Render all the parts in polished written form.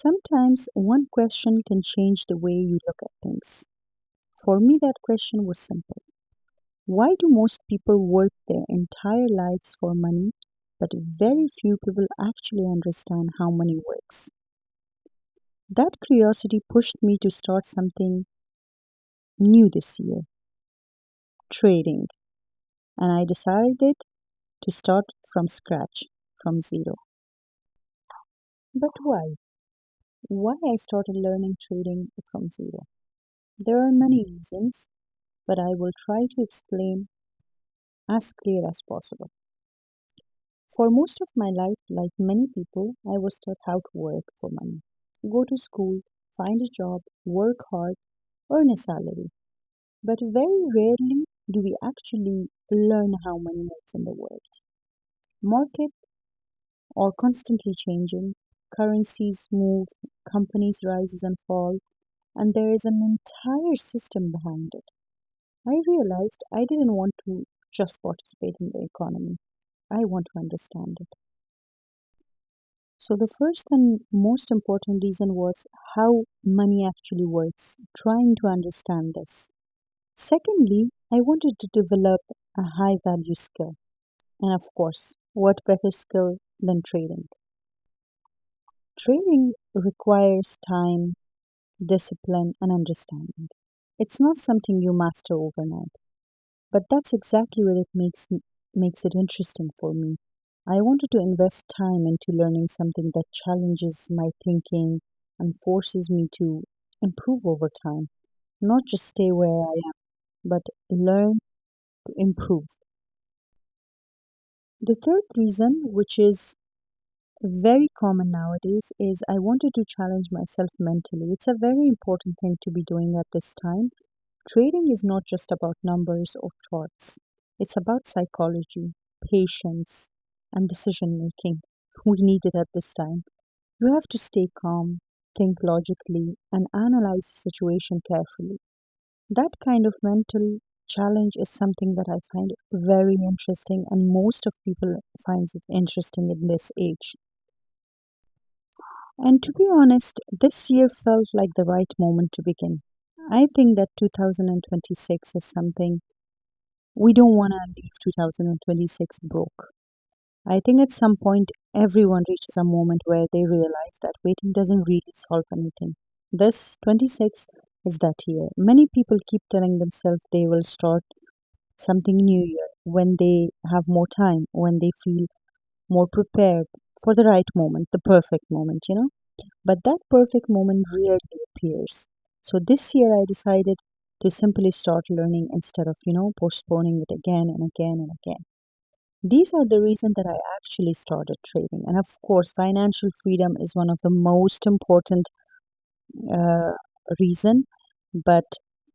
Sometimes one question can change the way you look at things. For me, that question was simple. Why do most people work their entire lives for money, but very few people actually understand how money works? That curiosity pushed me to start something new this year, trading, and I decided to start from scratch, from zero. But why? Why I started learning trading from zero? There are many reasons, but I will try to explain as clear as possible. For most of my life, like many people, I was taught how to work for money. Go to school, find a job, work hard, earn a salary. But very rarely do we actually learn how money works in the world. Markets are constantly changing, currencies move, companies rise and fall, and there is an entire system behind it. I realized I didn't want to just participate in the economy. I want to understand it. So, the first and most important reason was how money actually works, trying to understand this. Secondly, I wanted to develop a high value skill. And of course, what better skill than trading? Trading requires time, discipline, and understanding. It's not something you master overnight, but that's exactly what makes it interesting for me. I wanted to invest time into learning something that challenges my thinking and forces me to improve over time, not just stay where I am, but learn to improve. The third reason, which is very common nowadays, is I wanted to challenge myself mentally. It's a very important thing to be doing at this time. Trading is not just about numbers or charts, it's about psychology, patience, and decision making. We need it at this time. You have to stay calm, think logically, and analyze the situation carefully. That kind of mental challenge is something that I find very interesting, and most of people finds it interesting in this age. And to be honest, this year felt like the right moment to begin. I think that 2026 is something we don't want to leave 2026 broke. I think at some point everyone reaches a moment where they realize that waiting doesn't really solve anything. This 26 is that year. Many people keep telling themselves they will start something new year when they have more time, when they feel more prepared for the right moment, the perfect moment. But that perfect moment rarely appears. So this year I decided to simply start learning instead of postponing it again and again and again. These are the reasons that I actually started trading. And of course, financial freedom is one of the most important uh, reason, but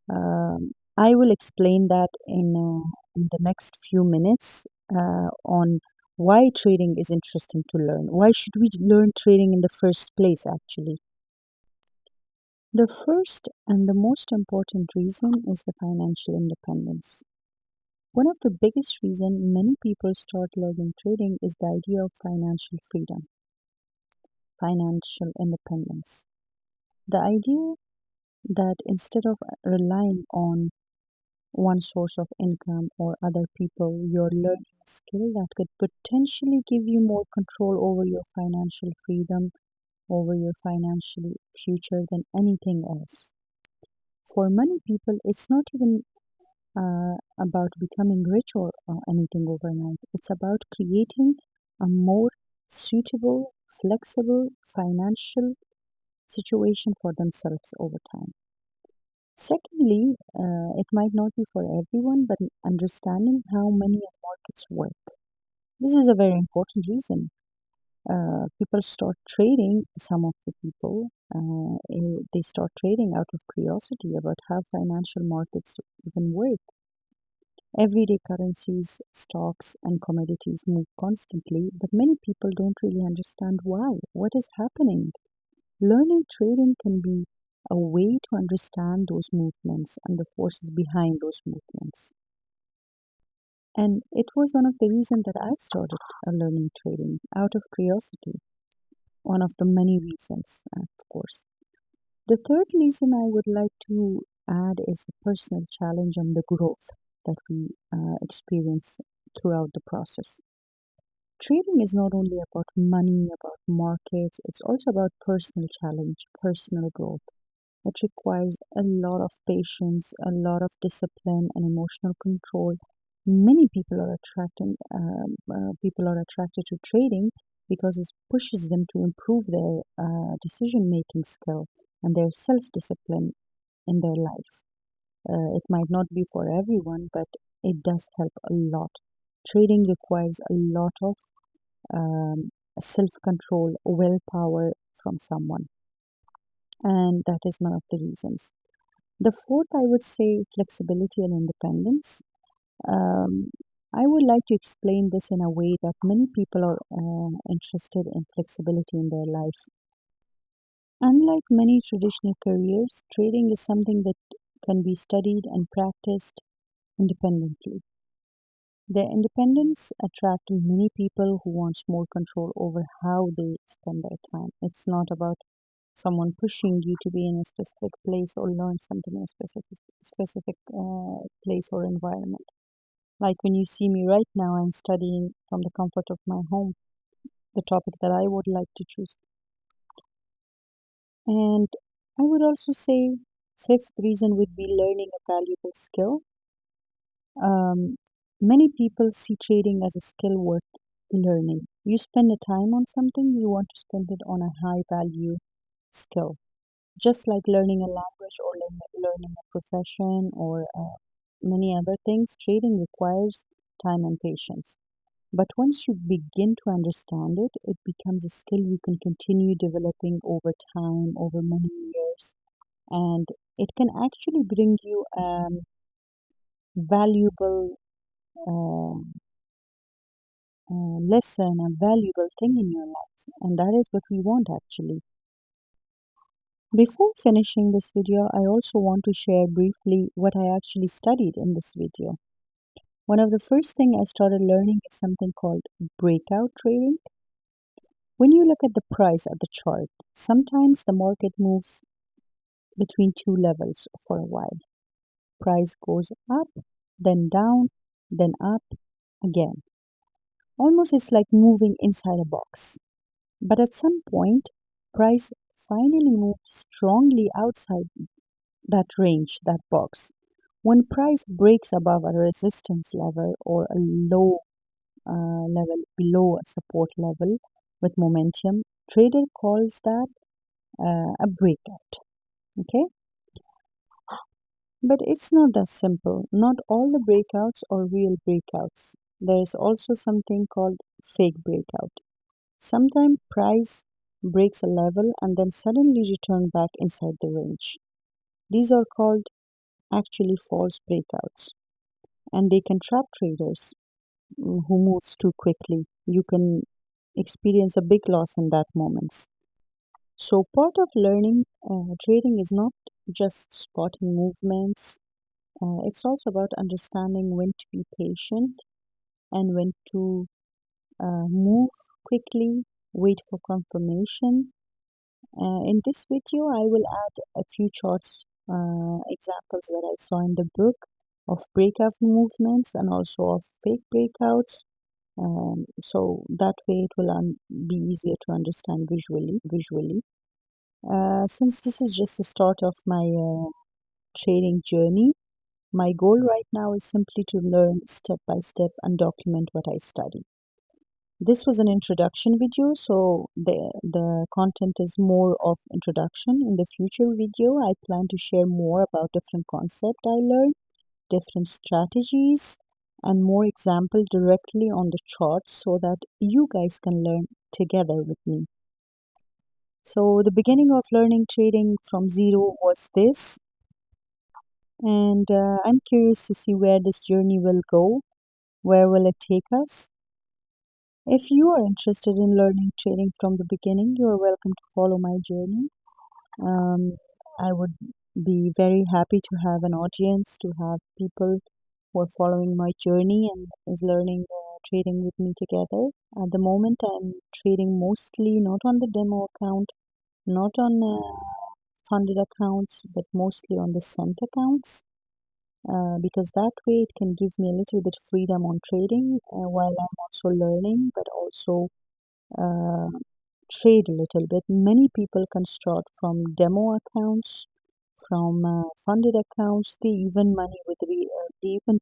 I will explain that in the next few minutes on why trading is interesting to learn. Why should we learn trading in the first place, actually? The first and the most important reason is the financial independence. One of the biggest reasons many people start learning trading is the idea of financial freedom, financial independence. The idea that instead of relying on one source of income or other people, you're learning a skill that could potentially give you more control over your financial freedom, over your financial future than anything else. For many people, it's not even about becoming rich or anything overnight. It's about creating a more suitable, flexible financial situation for themselves over time. Secondly, it might not be for everyone, but understanding how money and markets work. This is a very important reason. People start trading, some of the people, they start trading out of curiosity about how financial markets even work. Everyday currencies, stocks, and commodities move constantly, but many people don't really understand why. What is happening? Learning trading can be a way to understand those movements and the forces behind those movements. And it was one of the reasons that I started learning trading out of curiosity. One of the many reasons. course. The third reason I would like to add is the personal challenge and the growth that we experience throughout the process. Trading is not only about money, about markets, it's also about personal challenge, personal growth. It requires a lot of patience, a lot of discipline, and emotional control. Many people are attracted to trading because it pushes them to improve their decision making skill and their self discipline in their life. It might not be for everyone, but it does help a lot. Trading requires a lot of self control, willpower from someone, and that is one of the reasons. The fourth, I would say, flexibility and independence. Um, I would like to explain this in a way that many people are interested in flexibility in their life. Unlike many traditional careers, trading is something that can be studied and practiced independently. Their independence attracted many people who wants more control over how they spend their time. It's not about someone pushing you to be in a specific place or learn something in a specific place or environment. Like when you see me right now, I'm studying from the comfort of my home, the topic that I would like to choose. And I would also say fifth reason would be learning a valuable skill. Um, Many people see trading as a skill worth learning. You spend the time on something, you want to spend it on a high value skill. Just like learning a language or learning a profession or many other things, trading requires time and patience. But once you begin to understand it, it becomes a skill you can continue developing over time, over many years, and it can actually bring you valuable um, lesson, a valuable thing in your life, and that is what we want actually. Before finishing this video, I also want to share briefly what I actually studied in this video. One of the first thing I started learning is something called breakout trading. When you look at the price at the chart, sometimes the market moves between two levels for a while. Price goes up, then down, then up again. Almost it's like moving inside a box. But at some point, price finally moves strongly outside that range, that box. When price breaks above a resistance level or a low level below a support level with momentum, trader calls that a breakout. Okay, but it's not that simple. Not all the breakouts are real breakouts. There is also something called fake breakout. Sometimes price breaks a level and then suddenly return back inside the range. These are called actually false breakouts, and they can trap traders who moves too quickly. You can experience a big loss in that moment. So part of learning trading is not just spotting movements. It's also about understanding when to be patient and when to move quickly, wait for confirmation. In this video, I will add a few charts examples that I saw in the book of breakout movements and also of fake breakouts. So that way it will be easier to understand visually. Since this is just the start of my trading journey, my goal right now is simply to learn step by step and document what I study. This was an introduction video, so the content is more of introduction. In the future video, I plan to share more about different concepts I learned, different strategies, and more example directly on the charts so that you guys can learn together with me. So the beginning of learning trading from zero was this, and I'm curious to see where this journey will go. Where will it take us? If you are interested in learning trading from the beginning, you are welcome to follow my journey. Um, I would be very happy to have an audience, to have people who are following my journey and is learning trading with me together. At the moment, I'm trading mostly not on the demo account, not on funded accounts, but mostly on the sent accounts. Because that way it can give me a little bit freedom on trading while I'm also learning, but also uh, trade a little bit. Many people can start from demo accounts, from funded accounts. They even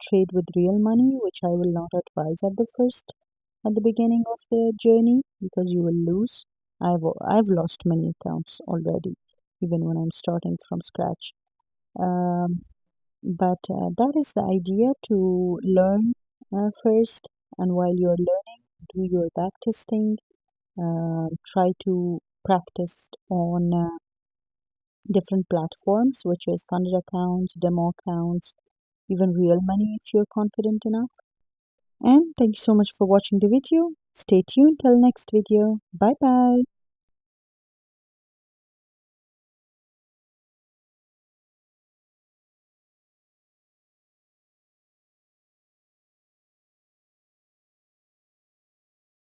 trade with real money, which I will not advise at the beginning of the journey, because you will lose. I've lost many accounts already, even when I'm starting from scratch. Um, but that is the idea, to learn first, and while you're learning, do your back testing, try to practice on different platforms, which is funded accounts, demo accounts, even real money if you're confident enough. And thank you so much for watching the video. Stay tuned till next video. Bye bye.